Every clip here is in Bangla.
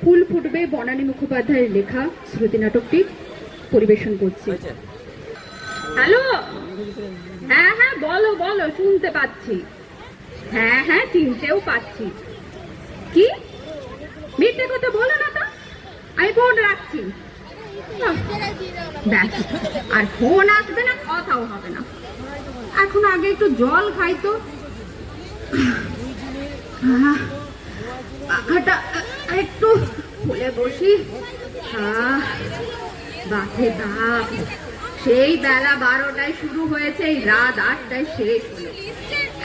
ফুল ফুটবে বনানী মুখোপাধ্যায়ের লেখা শ্রুতি নাটকটি পরিবেশন করছি। হ্যালো, হ্যাঁ হ্যাঁ বলো বলো, শুনতে পাচ্ছি। হ্যাঁ হ্যাঁ চিনতেও পাচ্ছি। কি মিথ্যে কথা বলো না তো, আমি ফোন রাখছি। আর ফোন আসবে না, কথাও হবে না। এখন আগে একটু জল খাই তো, পাখাটা একটু খুলে বসি। বাপরে বাপ, সেই বেলা 12টায় শুরু হয়েছে, এই রাত 8টায় শেষ হলো।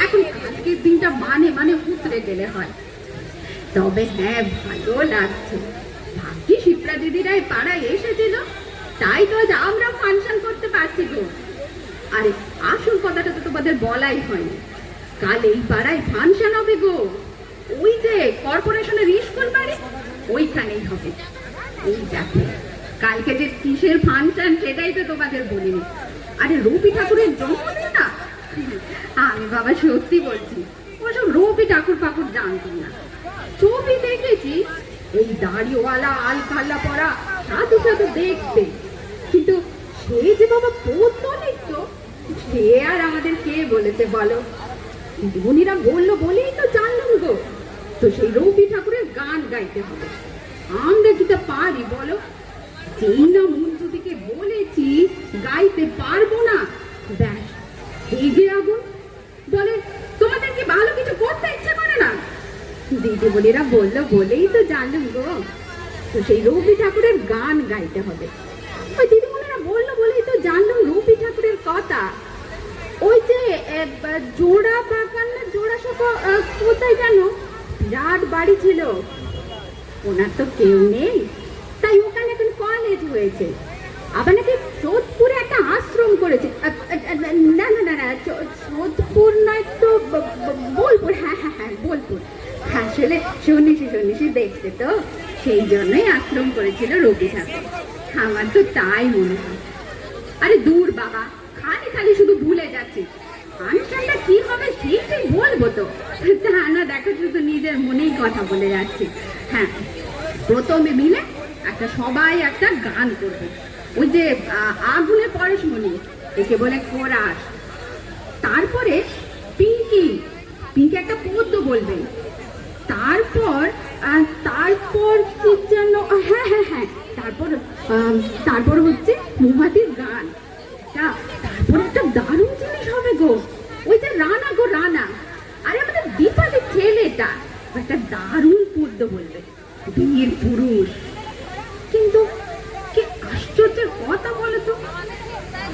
এখন আজকের দিনটা মানে উতরে গেলে হয়। তবে হ্যাঁ, ভালো লাগছে। ভাবছি শিপ্রা দিদিরা এই পাড়ায় এসেছিল, তাই তো আজ আমরা ফাংশন করতে পারছি গো। আরে আসল কথাটা তো তোমাদের বলাই হয়নি, কাল এই পাড়ায় ফাংশন হবে গো। ওই যে কর্পোরেশনের স্কুল বাড়ি, ওইখানেই হবে। এই দেখো, কালকে যে কিসের ফাংশন সেটাই তো তোমাদের বলিনি। আরে রবি ঠাকুরের জন্মদিন না। আমি বাবা সত্যি বলছি, ওসব রবি ঠাকুর ফাকুর জানতাম না। ছবি দেখেছি, এই দাড়িওয়ালা আলখাল্লা পরা সাধু সাধু দেখতে, কিন্তু সে যে বাবা পৌত্তলিক, তো সে আর আমাদের কে বলেছে বলো? দিদিমণিরা বললো বলেই তো জানলাম গো। তো সেই রবি ঠাকুরের গান গাইতে হবে। আমরা কি তা পারি বলো? যেই না মঞ্জুদিকে বলেছি গাইতে পারবো না, ব্যাস হেগে আগুন। বলে তোমাদের কি ভালো কিছু করতে ইচ্ছে করে না? দিদিমণিরা বললো বলেই তো জানলাম গো। তো সেই রবি ঠাকুরের গান গাইতে হবে। ওই দিদিমণিরা বললো বলেই তো জানলাম রবি ঠাকুরের কথা। ওই যে জোড়া বাগান না জোড়া সব কোথায় জানো, বিরাট বাড়ি ছিল, ওনার তো কেউ নেই, তাই ওখানে এখন কলেজ হয়েছে। আবার নাকি সোদপুরে একটা আশ্রম করেছে। না না না না, সোদপুর নয় তো বোলপুর। হ্যাঁ হ্যাঁ হ্যাঁ বোলপুর। আসলে সন্ন্যাসী দেখতে তো, সেই জন্যই আশ্রম করেছিল রবি ঠাকুর। আমার তো তাই মনে হয়। আরে দূর বাবা, খালি শুধু ভুলে যাচ্ছি। অনুষ্ঠানটা কি হবে ঠিক বলবো তো, তা না দেখো শুধু নিজের মনেই কথা বলে যাচ্ছি। হ্যাঁ, প্রথমে মিলে সবাই একটা গান করবে। ওই যে আগুনের পরেশমণি, একে বলে কোরাস। তারপরে পিঙ্কি একটা পদ্য বলবেন। তারপর কি যেন, হ্যাঁ হ্যাঁ হ্যাঁ, তারপর হচ্ছে মহাদির গান। তারপর একটা দারুণ জিনিস হবে গো, ওই যে রানা গো রানা, আরে আমাদের দীপালির ছেলেটা একটা দারুণ পদ্য বলবে, বীর পুরুষ। কিন্তু কি আশ্চর্যের কথা বলতো,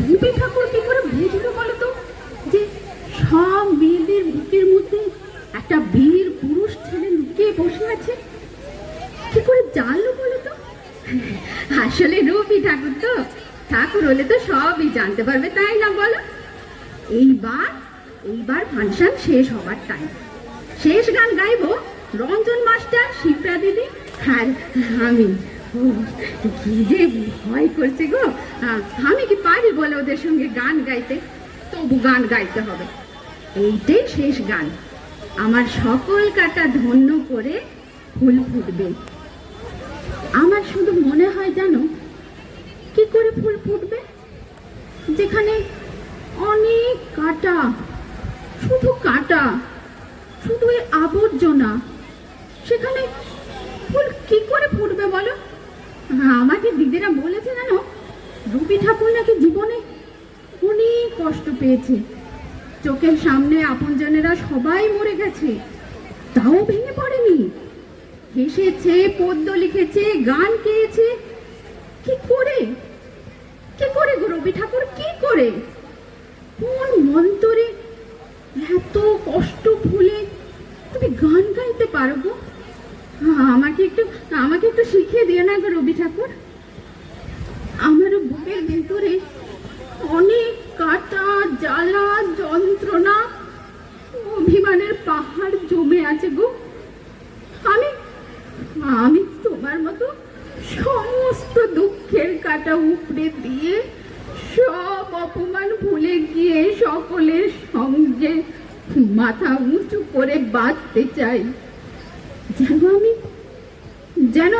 রবি ঠাকুর কি করে বুঝলো বলতো যে সব মেয়েদের বুকের মধ্যে একটা বীর পুরুষ ছেলে লুকিয়ে বসে আছে? কি করে জানলো বলতো? আসলে রবি ঠাকুর তো, ঠাকুর হলে তো সবই জানতে পারবে, তাই না বলো? এইবার ফাংশন শেষ হবার টাইম। শেষ গান গাইবো রঞ্জন মাস্টার, শিপ্রা দিদি আর আমি। কি যে ভয় করছে গো, আমি কি পারি বলে ওদের সঙ্গে গান গাইতে? তবু গান গাইতে হবে। এইটাই শেষ গান। আমার সকল কাটা ধন্য করে ফুল ফুটবে। আমার শুধু মনে হয় জানো, কি করে ফুল ফুটবে? যেখানে অনেক কাটা, শুধু কাটা, শুধু আবর্জনা, সেখানে ফুল কি করে ফুটবে বলো? আমাকে দিদিরা বলেছে জানো, রবি ঠাকুর নাকি জীবনে অনেক কষ্ট পেয়েছে। চোখের সামনে আপনজনেরা সবাই মরে গেছে, তাও ভেঙে পড়েনি। হেসেছে, পদ্য লিখেছে, গান গেয়েছে। কি করে গো রবি ঠাকুর, কি করে? কোন মন্তরে এত কষ্ট ভুলে তুমি গান গাইতে পারো গো? আমাকে একটু শিখিয়ে দিয়ে না গো রবি ঠাকুর। আমারও বুকের ভেতরে অনেক কাটা, জ্বালা, যন্ত্রণা, অভিমানের পাহাড় জমে আছে গো। আমি তোমার মতো সমস্ত দুঃখের কাটা উপড়ে দিয়ে, সব অপমান ভুলে গিয়ে সকলের সঙ্গে মাথা উঁচু করে বাঁচতে চাই। যেন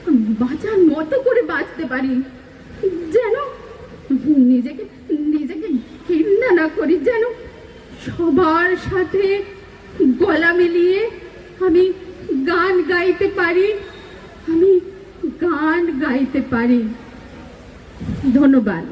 আমি বাঁচার মতো করে বাঁচতে পারি, যেন নিজেকে নিজেকে ঘৃণা না করি, যেন সবার সাথে গলা মিলিয়ে আমি গান গাইতে পারি, আমি গান গাইতে পারি। ধন্যবাদ।